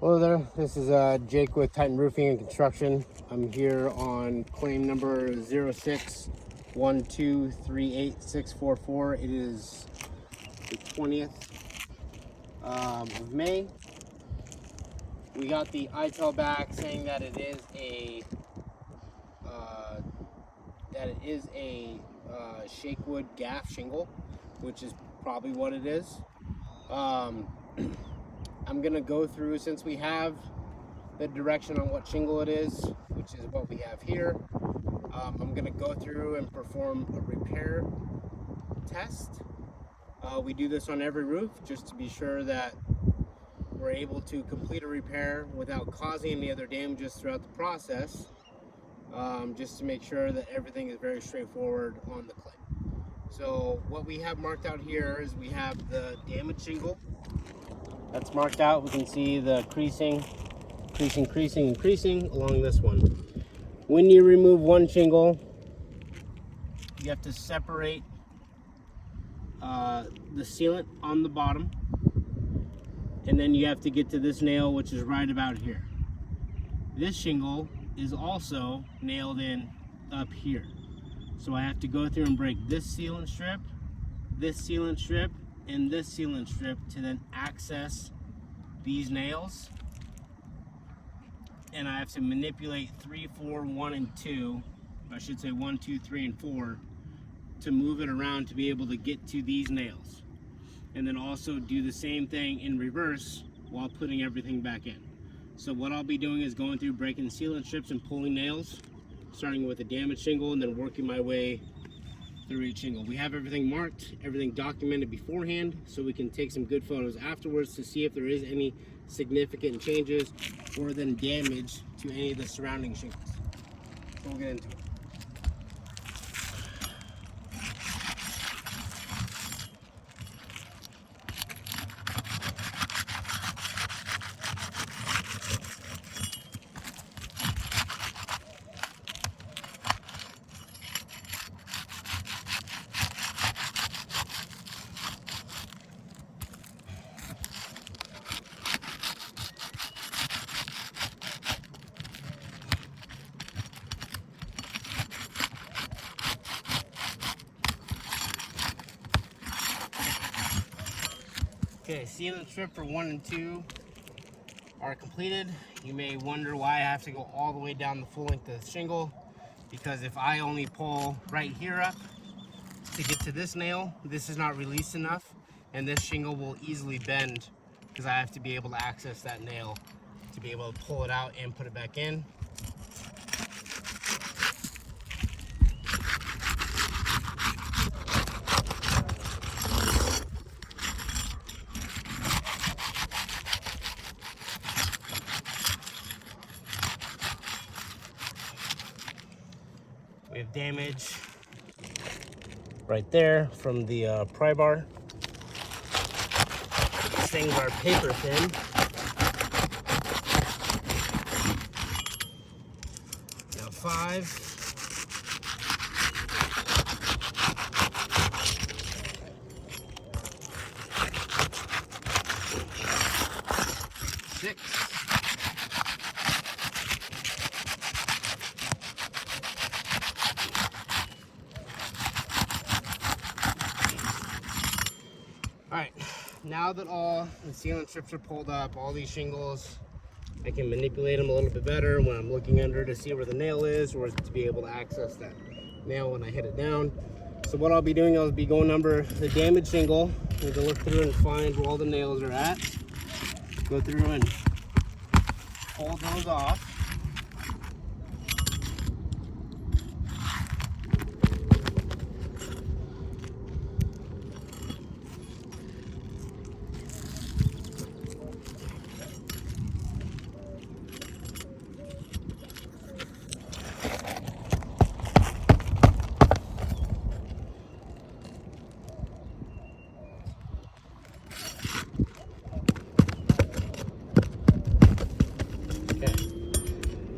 Hello there, this is Jake with Titan Roofing and Construction. I'm here on claim number 0612388644. It is the 20th of May. We got the ITEL back saying that it is a Shakewood gaff shingle, which is probably what it is. I'm gonna go through, since we have the direction on what shingle it is, which is what we have here. I'm gonna go through and perform a repair test. We do this on every roof just to be sure that we're able to complete a repair without causing any other damages throughout the process, just to make sure that everything is very straightforward on the claim. So what we have marked out here is we have the damaged shingle. That's marked out. We can see the creasing along this one. When you remove one shingle, you have to separate the sealant on the bottom, and then you have to get to this nail, which is right about here. This shingle is also nailed in up here. So I have to go through and break this sealant strip, and this sealant strip to then access these nails. And I have to manipulate 3, 4, 1, and 2. I should say 1, 2, 3, and 4 to move it around to be able to get to these nails. And then also do the same thing in reverse while putting everything back in. So what I'll be doing is going through breaking sealant strips and pulling nails, starting with a damaged shingle and then working my way through each shingle. We have everything marked, everything documented beforehand, so we can take some good photos afterwards to see if there is any significant changes or then damage to any of the surrounding shingles. So we'll get into it. Okay, sealant strip for 1 and 2 are completed. You may wonder why I have to go all the way down the full length of the shingle, because if I only pull right here up to get to this nail, this is not released enough, and this shingle will easily bend because I have to be able to access that nail to be able to pull it out and put it back in. We have damage right there from the pry bar. These things are paper thin. Now 5. 6. Alright, now that all the sealant strips are pulled up, all these shingles, I can manipulate them a little bit better when I'm looking under to see where the nail is, or to be able to access that nail when I hit it down. So what I'll be doing, I'll be going over the damaged shingle. I'm going to look through and find where all the nails are at. Go through and pull those off.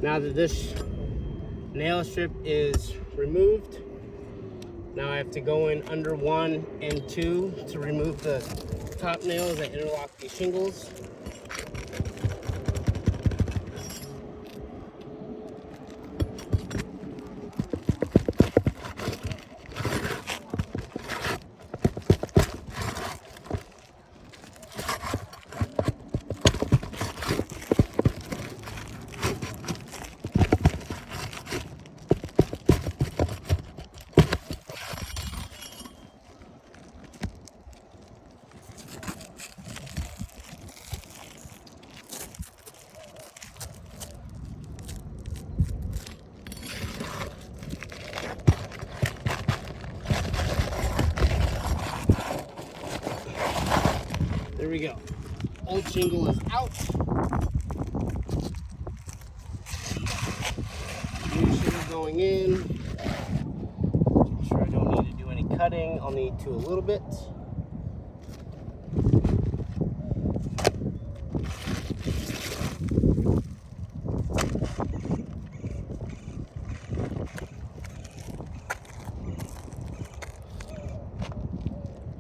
Now that this nail strip is removed, now I have to go in under 1 and 2 to remove the top nails that interlock these shingles. we go. Old shingle is out. New shingle going in. Make sure I don't need to do any cutting. I'll need to a little bit.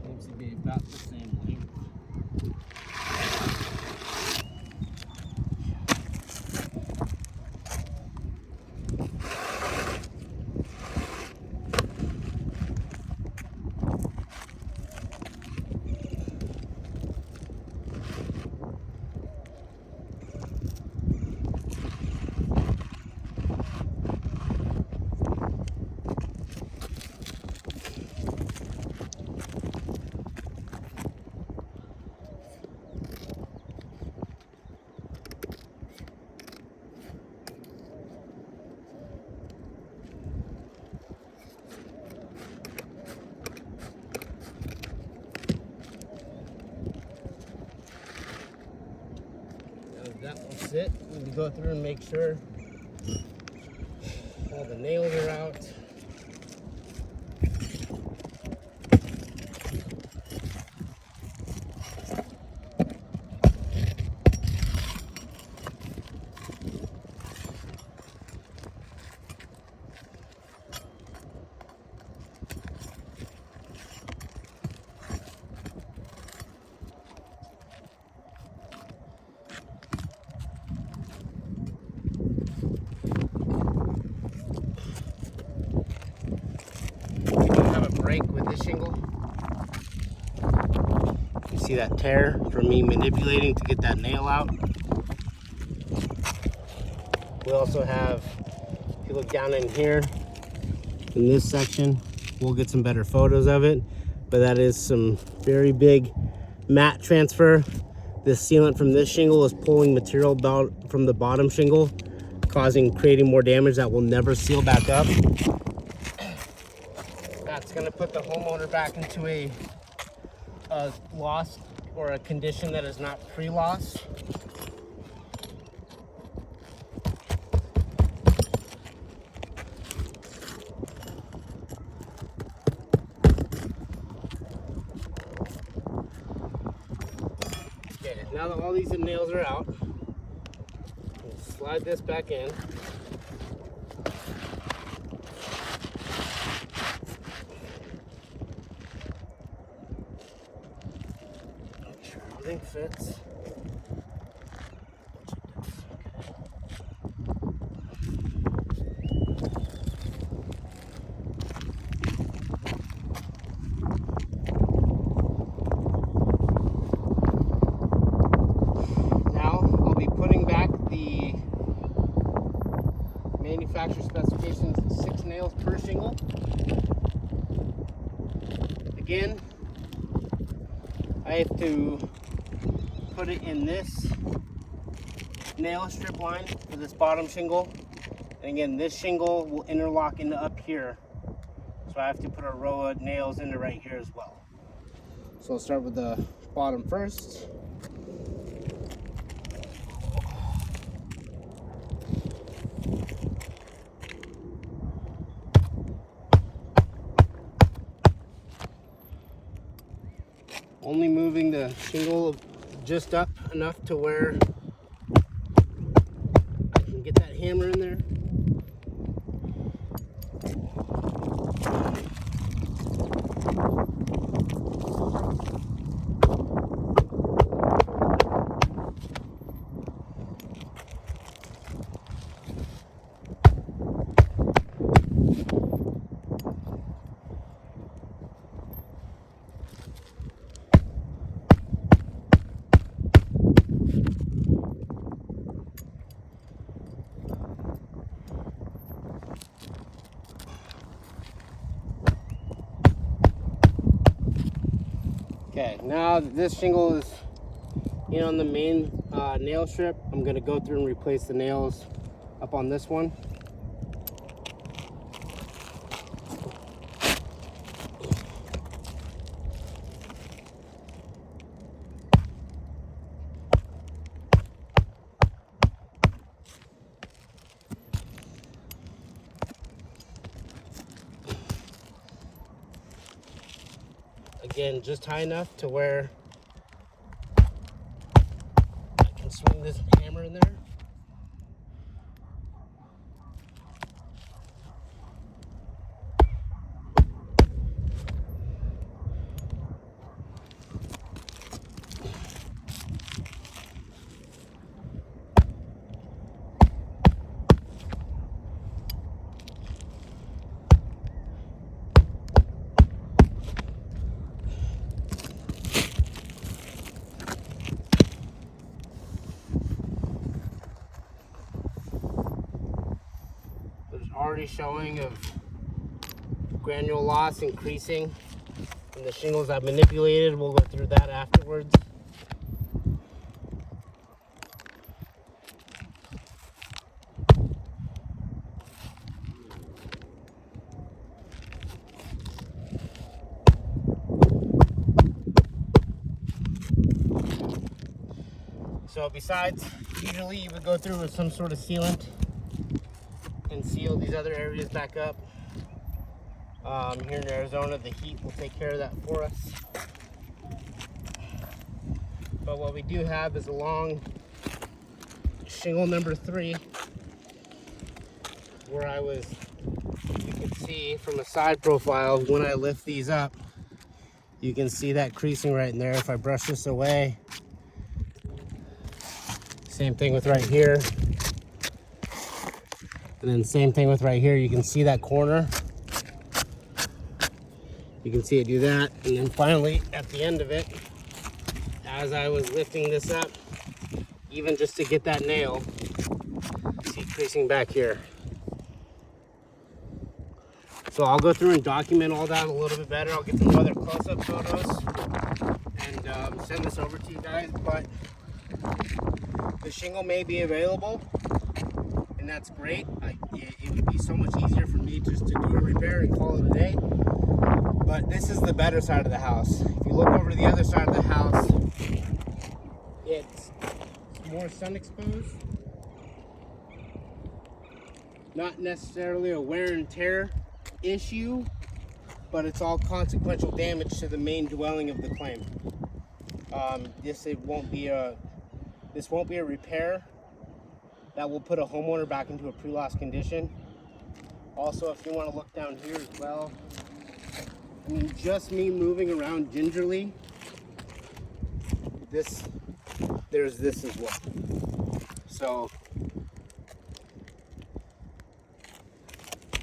Seems to be about the same length. That will sit. We need to go through and make sure all the nails are out. Break with this shingle. You see that tear from me manipulating to get that nail out. We also have, if you look down in here, in this section, we'll get some better photos of it, but that is some very big mat transfer. This sealant from this shingle is pulling material from the bottom shingle, creating more damage that will never seal back up. That's going to put the homeowner back into a loss or a condition that is not pre-loss. Okay, now that all these nails are out, we'll slide this back in. Everything fits. Now I'll be putting back the manufacturer specifications 6 nails per shingle. Again, I have to put it in this nail strip line for this bottom shingle. And again, this shingle will interlock into up here. So I have to put a row of nails into right here as well. So I'll start with the bottom first. Only moving the shingle just up enough to where I can get that hammer in there. Okay, now that this shingle is in on the main nail strip, I'm going to go through and replace the nails up on this one. again, just high enough to where I can swing this hammer in there. Already showing of granule loss increasing in the shingles I've manipulated. We'll go through that afterwards. So besides, usually you would go through with some sort of sealant and seal these other areas back up. Here in Arizona, the heat will take care of that for us. But what we do have is along shingle number 3, where you can see from a side profile, when I lift these up, you can see that creasing right in there. If I brush this away, same thing with right here. And then same thing with right here. You can see that corner. You can see it do that. And then finally, at the end of it, as I was lifting this up, even just to get that nail, see it creasing back here. So I'll go through and document all that a little bit better. I'll get some other close-up photos and send this over to you guys. But the shingle may be available, and that's great. It would be so much easier for me just to do a repair and call it a day. But this is the better side of the house. If you look over to the other side of the house, it's more sun exposed. Not necessarily a wear and tear issue, but it's all consequential damage to the main dwelling of the claim. This won't be a repair that will put a homeowner back into a pre-loss condition. Also, if you want to look down here as well, I mean, just me moving around gingerly, there's this as well. So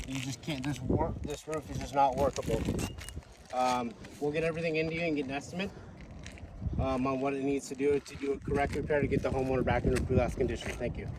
you just can't, this roof is just not workable. We'll get everything into you and get an estimate on what it needs to do a correct repair to get the homeowner back into pre-loss condition. Thank you.